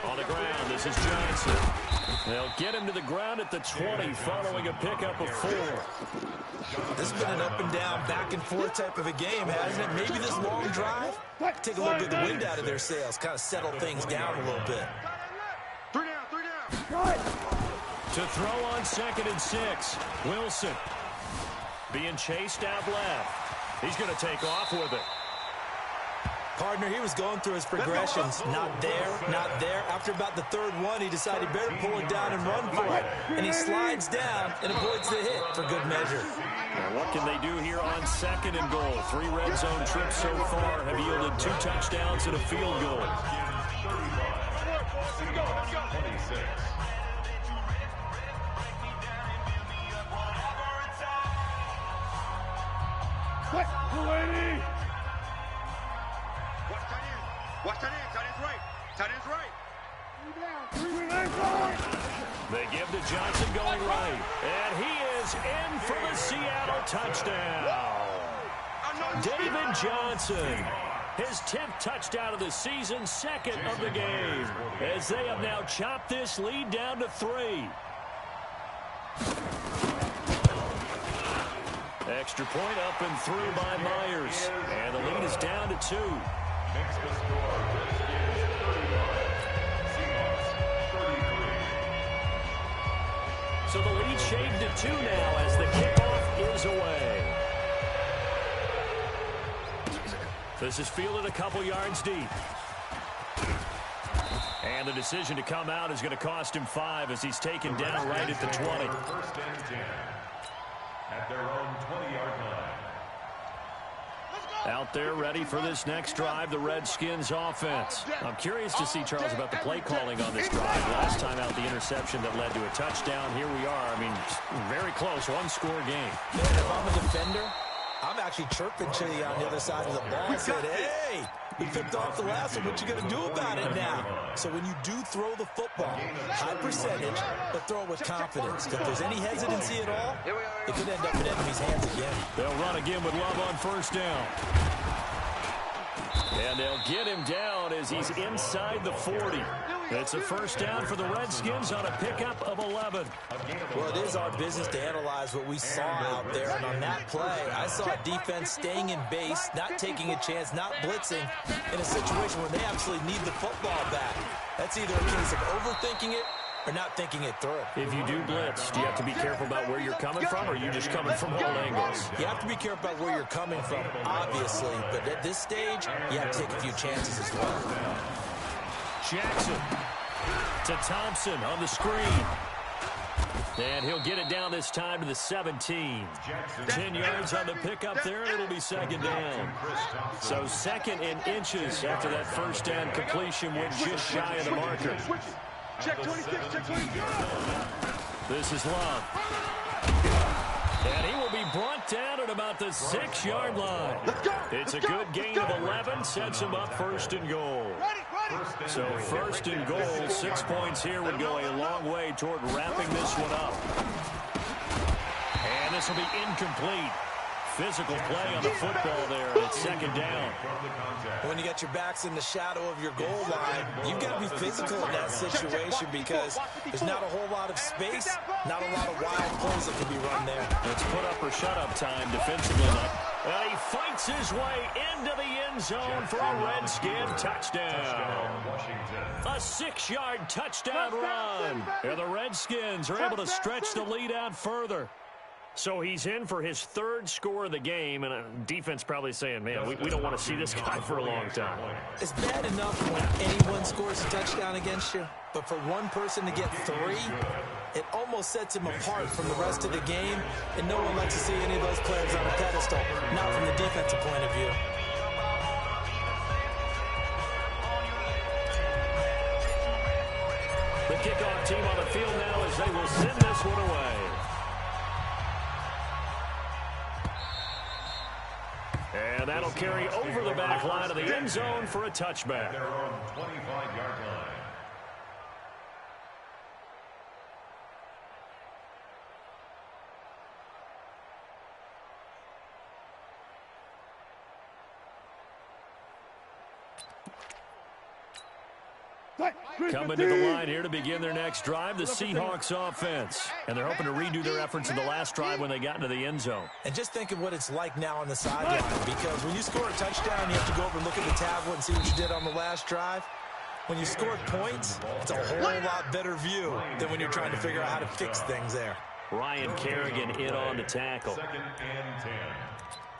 On the ground, this is Johnson. They'll get him to the ground at the 20 following a pickup of 4. This has been an up and down, back and forth type of a game, hasn't it? Maybe this long drive, take a little bit of the wind out of their sails, kind of settle things down a little bit. 3 down. To throw on 2nd and 6. Wilson being chased out left. He's going to take off with it. Partner, he was going through his progressions. Not there, not there. After about the 3rd one, he decided he better pull it down and run for it. And he slides down and avoids the hit for good measure. Now what can they do here on 2nd and goal? 3 red zone trips so far have yielded 2 touchdowns and a field goal. Watch tight end. Tight end's right. Tight end's right. They give to Johnson going right. And he is in for the Seattle touchdown. David Johnson. His 10th touchdown of the season, 2nd of the game. As they have now chopped this lead down to 3. Extra point up and through by Myers. And the lead is down to 2. Makes the score. Redskins 31. Seahawks 33. So the lead shaved to 2 now as the kickoff is away. This is fielded a couple yards deep. And the decision to come out is going to cost him 5 as he's taken down right at the 20. 1st and 10 at their own 20-yard line. Out there ready for this next drive, the Redskins offense. I'm curious to see, Charles, about the play calling on this drive. Last time out, the interception that led to a touchdown. Here we are. I mean, very close, one-score game. Man, if I'm a defender, I'm actually chirping to you on the other side of the ball and said, hey, we picked off the last one. What you going to do about it now? So when you do throw the football, high percentage, but throw it with confidence. If there's any hesitancy at all, it could end up in enemy's hands again. They'll run again with Love on 1st down. And they'll get him down as he's inside the 40. It's a 1st down for the Redskins on a pickup of 11. Well, it is our business to analyze what we saw out there. And on that play, I saw a defense staying in base, not taking a chance, not blitzing, in a situation where they absolutely need the football back. That's either a case of overthinking it or not thinking it through. If you do blitz, do you have to be careful about where you're coming from, or are you just coming from all angles? You have to be careful about where you're coming from, obviously. But at this stage, you have to take a few chances as well. Jackson to Thompson on the screen. And he'll get it down this time to the 17. 10 yards on the pickup there, and it'll be 2nd down. So 2nd and inches after that 1st down completion went just shy of the marker. Check 26, check 26. This is Love. And he will be brought down at about the 6-yard line. It's a good gain of 11, sets him up 1st and goal. So 1st and goal, 6 points here would go a long way toward wrapping this one up. And this will be incomplete. Physical play on the football there. It's 2nd down. When you got your backs in the shadow of your goal line, you've got to be physical in that situation because there's not a whole lot of space, not a lot of wild plays that can be run there. It's put up or shut up time defensively. And he fights his way into the end zone for a Redskin touchdown. A 6-yard touchdown run. And the Redskins are able to stretch the lead out further. So he's in for his 3rd score of the game, and defense probably saying, man, we don't want to see this guy for a long time. It's bad enough when anyone scores a touchdown against you, but for one person to get 3, it almost sets him apart from the rest of the game, and no one likes to see any of those players on a pedestal, not from the defensive point of view. The kickoff team on the field now as they will send this one away. And that'll carry over the back line of the end zone for a touchback. They're on 25-yard line. Coming to the line here to begin their next drive, the Seahawks offense. And they're hoping to redo their efforts in the last drive when they got into the end zone. And just think of what it's like now on the sideline, because when you score a touchdown, you have to go over and look at the tablet and see what you did on the last drive. When you score points, it's a whole lot better view than when you're trying to figure out how to fix things there. Ryan Kerrigan in on the tackle. 2nd and 10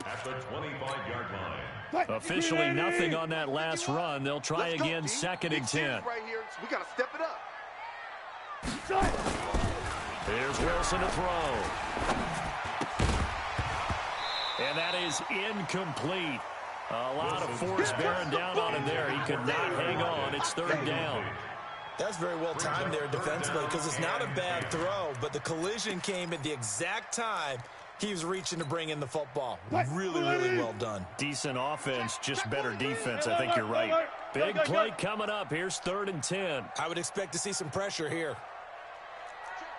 at the 25-yard line. Officially nothing on that last run. They'll try again, 2nd and 10. Right here. We got to step it up. Here's Wilson to throw. And that is incomplete. A lot of force bearing down on him there. He could not hang on. It's 3rd down. That's very well timed there defensively, because it's not a bad throw, but the collision came at the exact time he was reaching to bring in the football. Really, really well done. Decent offense, just better defense. I think you're right. Big play coming up. Here's 3rd and 10. I would expect to see some pressure here.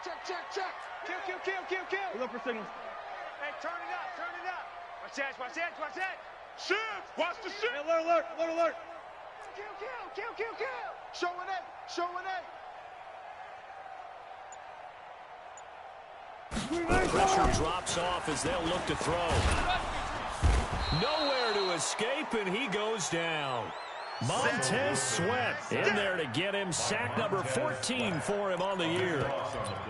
Check. Kill. Look for signals. Hey, turn it up. Watch that. Shit. Watch the shit. Alert. Kill. Showing A. Pressure drops off as they'll look to throw. Nowhere to escape, and he goes down. Montez Sweat in there to get him. Sack number 14 for him on the year.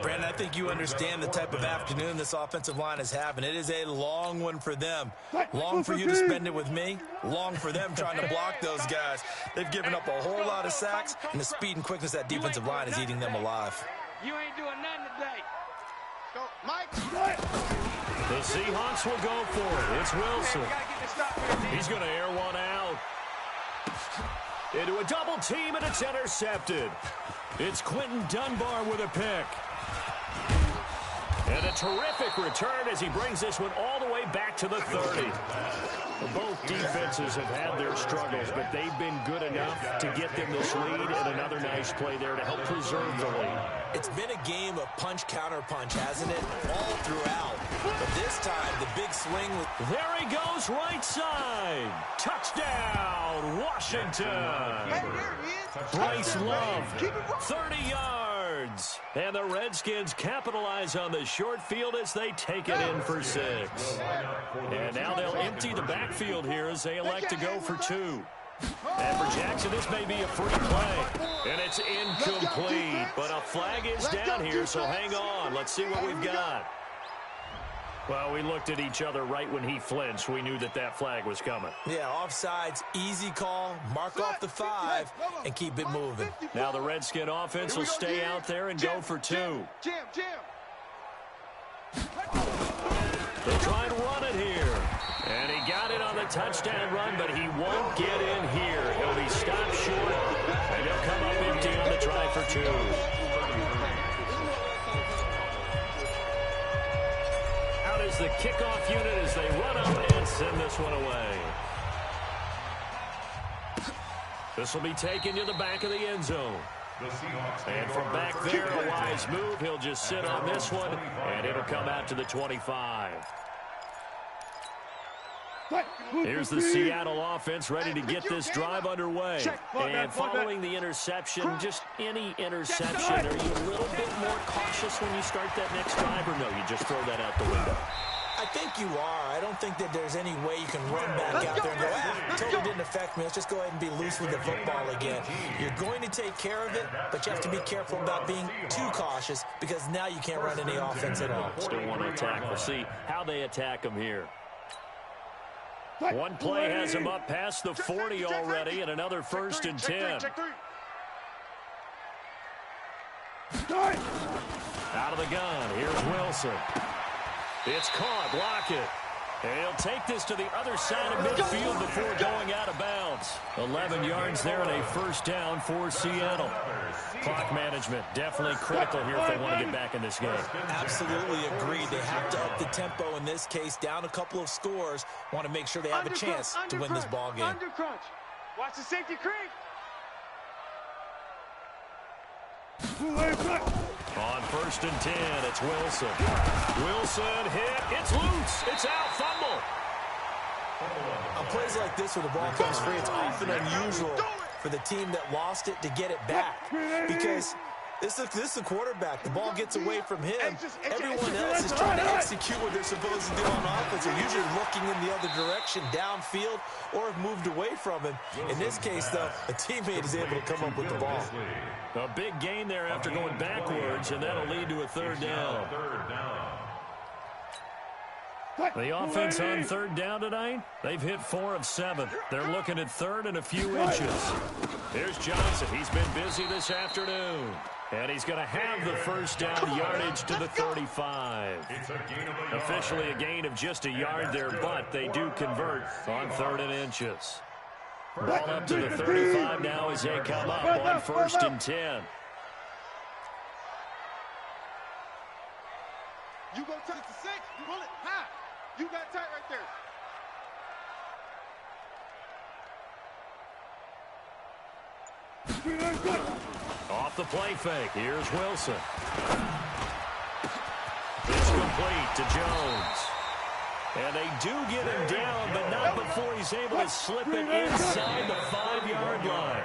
Brandon, I think you understand the type of afternoon this offensive line is having. It is a long one for them. Long for you to spend it with me. Long for them trying to block those guys. They've given up a whole lot of sacks, and the speed and quickness of that defensive line is eating them alive. You ain't doing nothing today. Go, Mike. The Seahawks will go for it. It's Wilson. He's going to air one out. Into a double team, and it's intercepted. It's Quentin Dunbar with a pick. And a terrific return as he brings this one all the way back to the 30. Both defenses have had their struggles, but they've been good enough to get them this lead, and another nice play there to help preserve the lead. It's been a game of punch-counter-punch, hasn't it? All throughout. But this time, the big swing. There he goes, right side. Touchdown, Washington. Hey, there he is. Bryce Love, 30 yards. And the Redskins capitalize on the short field as they take it in for 6. And now they'll empty the backfield here as they elect to go for 2. And for Jackson, this may be a free play. And it's incomplete. But a flag is down here, so hang on. Let's see what we've got. Well, we looked at each other right when he flinched. We knew that that flag was coming. Yeah, offsides, easy call, mark off the 5, and keep it moving. Now the Redskin offense will stay out there and go for 2. Jam. They'll try and run it here. And he got it on the touchdown run, but he won't get in here. He'll be stopped short, and he'll come up empty on the try for 2. Out is the kickoff unit as they run up and send this one away. This will be taken to the back of the end zone. And from back there, a wise move. He'll just sit on this one, and it'll come out to the 25. Here's the Seattle offense ready to get this drive underway. And following the interception, just any interception, are you a little bit more cautious when you start that next drive, or no, you just throw that out the window? I think you are. I don't think that there's any way you can run back out there and go, totally didn't affect me. Let's just go ahead and be loose with the football again. You're going to take care of it, but you have to be careful about being too cautious, because now you can't run any offense at all. Still want to attack. We'll see how they attack him here. One play has him up past the 40 already, and another 1st and 10. Out of the gun, here's Wilson. It's caught, block it. And he'll take this to the other side of midfield before going out of bounds. 11 yards there and a first down for Seattle. Clock management definitely critical here if they want to get back in this game. Absolutely agreed. They have to up the tempo in this case, down a couple of scores. Want to make sure they have a chance to win this ball game. Undercrunch. Watch the safety creep. On 1st and 10, it's Wilson. Wilson hit. It's loose. It's out. Fumble. On plays like this where the ball comes free, it's often unusual for the team that lost it to get it back. Because this is the quarterback. The ball gets away from him. Everyone else is trying to execute what they're supposed to do on offense. They're usually looking in the other direction, downfield, or have moved away from him. In this case, though, a teammate is able to come up with the ball. A big gain there after going backwards, and that'll lead to a third down. The offense on 3rd down tonight, they've hit 4 of 7. They're looking at 3rd and a few inches. Here's Johnson. He's been busy this afternoon. And he's going to have the first down yardage to the 35. Officially a gain of just a yard there, but they do convert on 3rd and inches. Ball up to the 35 now as they come up on 1st and 10. You go touch the 6. Pull it high. You got tight right there. Off the play fake. Here's Wilson. It's complete to Jones. And they do get him down, but not before he's able to slip it inside the 5-yard line.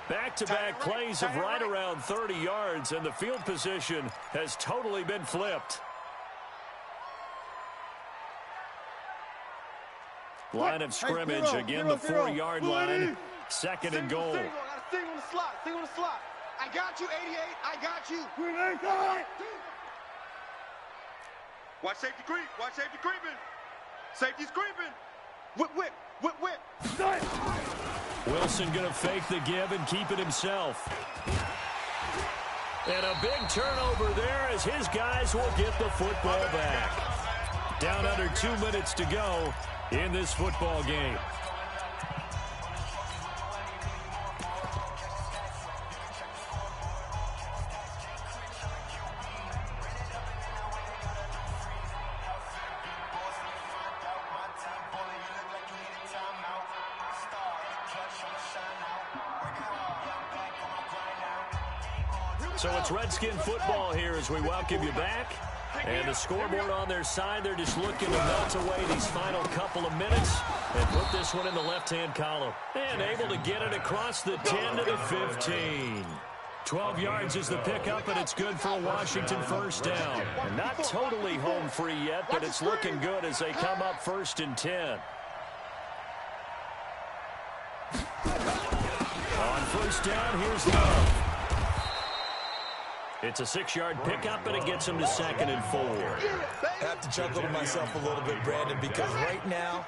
Back-to-back plays of right around 30 yards, and the field position has totally been flipped. Line of scrimmage, again the 4-yard line. 2nd and goal. Sting on the slot. Sting on the slot. I got you, 88. I got you. Watch safety creep. Watch safety creeping. Safety's creeping. Whip, whip, whip, whip. Wilson going to fake the give and keep it himself. And a big turnover there as his guys will get the football back. Down under 2 minutes to go in this football game. So it's Redskin football here as we welcome you back. And the scoreboard on their side, they're just looking to melt away these final couple of minutes and put this one in the left-hand column. And able to get it across the 10 to the 15. 12 yards is the pickup, and it's good for a Washington first down. And not totally home free yet, but it's looking good as they come up 1st and 10. On first down, here's Love. It's a 6-yard pickup, and it gets him to 2nd and 4. I have to chuckle to myself a little bit, Brandon, because right now,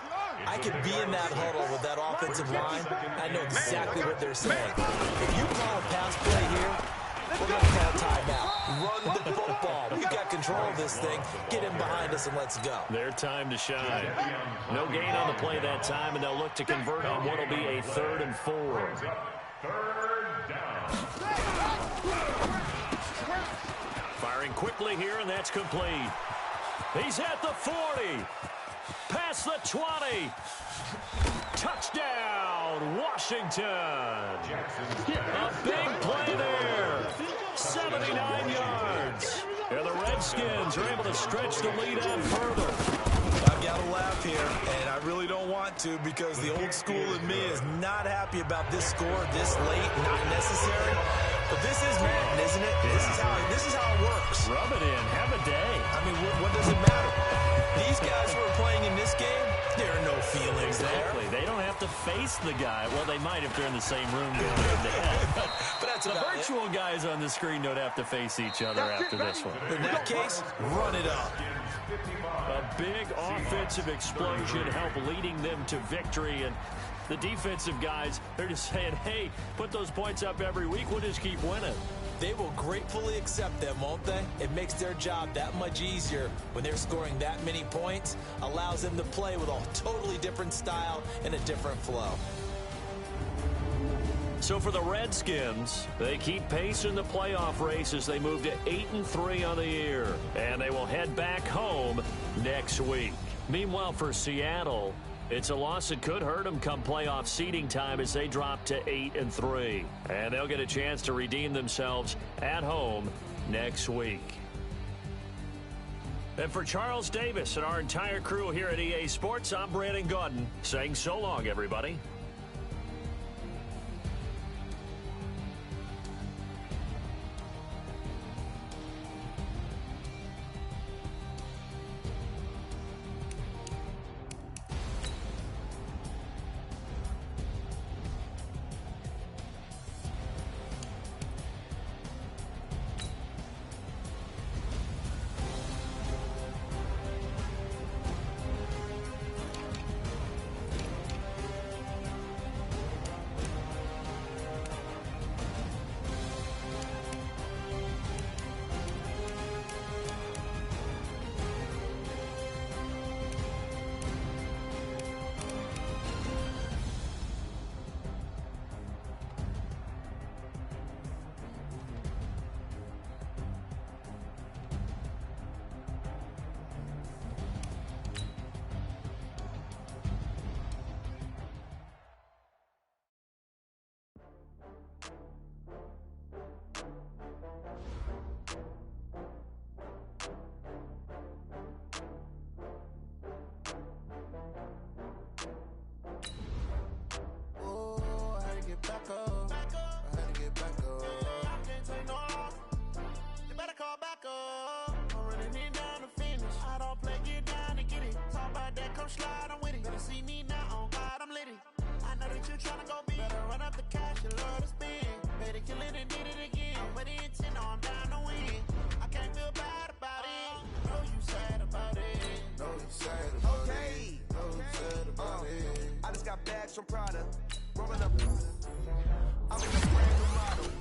I could be in that huddle with that offensive line. I know exactly what they're saying. If you call a pass play here, we're going to call timeout. Run the football. We've got control of this thing. Get in behind us and let's go. Their time to shine. No gain on the play that time, and they'll look to convert on what will be a 3rd and 4. 3rd down. Firing quickly here, and that's complete. He's at the 40. Past the 20. Touchdown, Washington. A big play there. 79 yards. And the Redskins are able to stretch the lead out further. I've got to laugh here, and I really don't want to because the old school in me is not happy about this score this late, not necessary. But this is Madden, isn't it? Yeah. This is how it works. Rub it in. Have a day. I mean, what does it matter? These guys who are playing in this game, there are no feelings Exactly. there. They don't have to face the guy. Well, they might if they're in the same room going head-to-head. But that's the about virtual guys on the screen don't have to face each other after this one. In that case, run it up. A big offensive explosion helped leading them to victory, and the defensive guys, they're just saying, hey, put those points up every week, we'll just keep winning. They will gratefully accept them, won't they? It makes their job that much easier when they're scoring that many points, allows them to play with a totally different style and a different flow. So for the Redskins, they keep pace in the playoff race as they move to 8-3 on the year, and they will head back home next week. Meanwhile, for Seattle, it's a loss that could hurt them come playoff seeding time as they drop to 8-3. And they'll get a chance to redeem themselves at home next week. And for Charles Davis and our entire crew here at EA Sports, I'm Brandon Gaudin saying so long, everybody. Back up. I had to get back up. I can't take no loss. You better call back up. I'm running it down to finish. I don't play, get down to get it. Talk about that, come slide, I'm with it. Better see me now, on God, I'm litty. I know that you tryna go big. Better run up the cash, you love to spend. Better kill it and did it again. I'm with the intent, I'm down to win. I can't feel bad about it. I know you sad about it. Know you sad about it. Know you sad about it. I just got bags from Prada. Rolling up. I'm in a brand new model.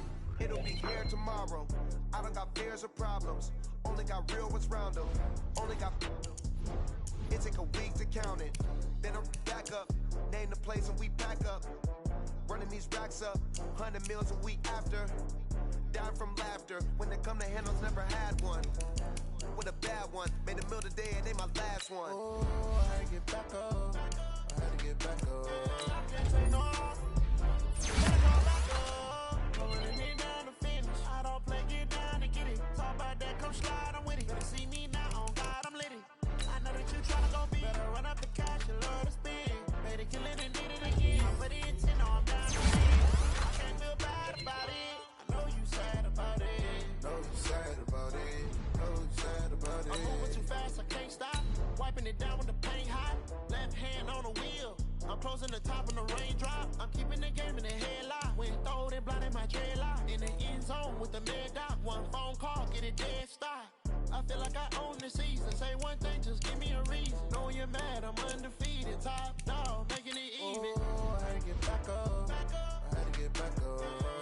It'll be here tomorrow. I don't got fears or problems. Only got real ones round them. Only got. It take a week to count it. Then I'm back up. Name the place and we pack up. Running these racks up. 100 meals a week after. Down from laughter. When they come to handles, never had one. With a bad one. Made a meal today and they my last one. Oh, I had to get back up. I had to get back up. I can't take no loss. Better go back up. I'm running it down to finish. I don't play, get down to get it. Talk about that, come slide, I'm with it. Better see me now, on God, I'm litty. I know that you tryna go big. Better run up the cash, you love to spend. Better kill it and did it again. I'm with the intent, no, I'm down to win. I can't feel bad about it. I know you sad about it. Know you sad about it. Know you sad about it. I'm moving too fast, I can't stop. Wiping it down with the paint hot. Left hand on the wheel. I'm closing the top of the raindrop. I'm keeping the game in the headlock. When throwed and blinded my dreadlock. In the end zone with the mad dot. One phone call, get it dead stop. I feel like I own the season. Say one thing, just give me a reason. Knowing you're mad, I'm undefeated. Top dog, making it even. Oh, I had to get back up. I had to get back up.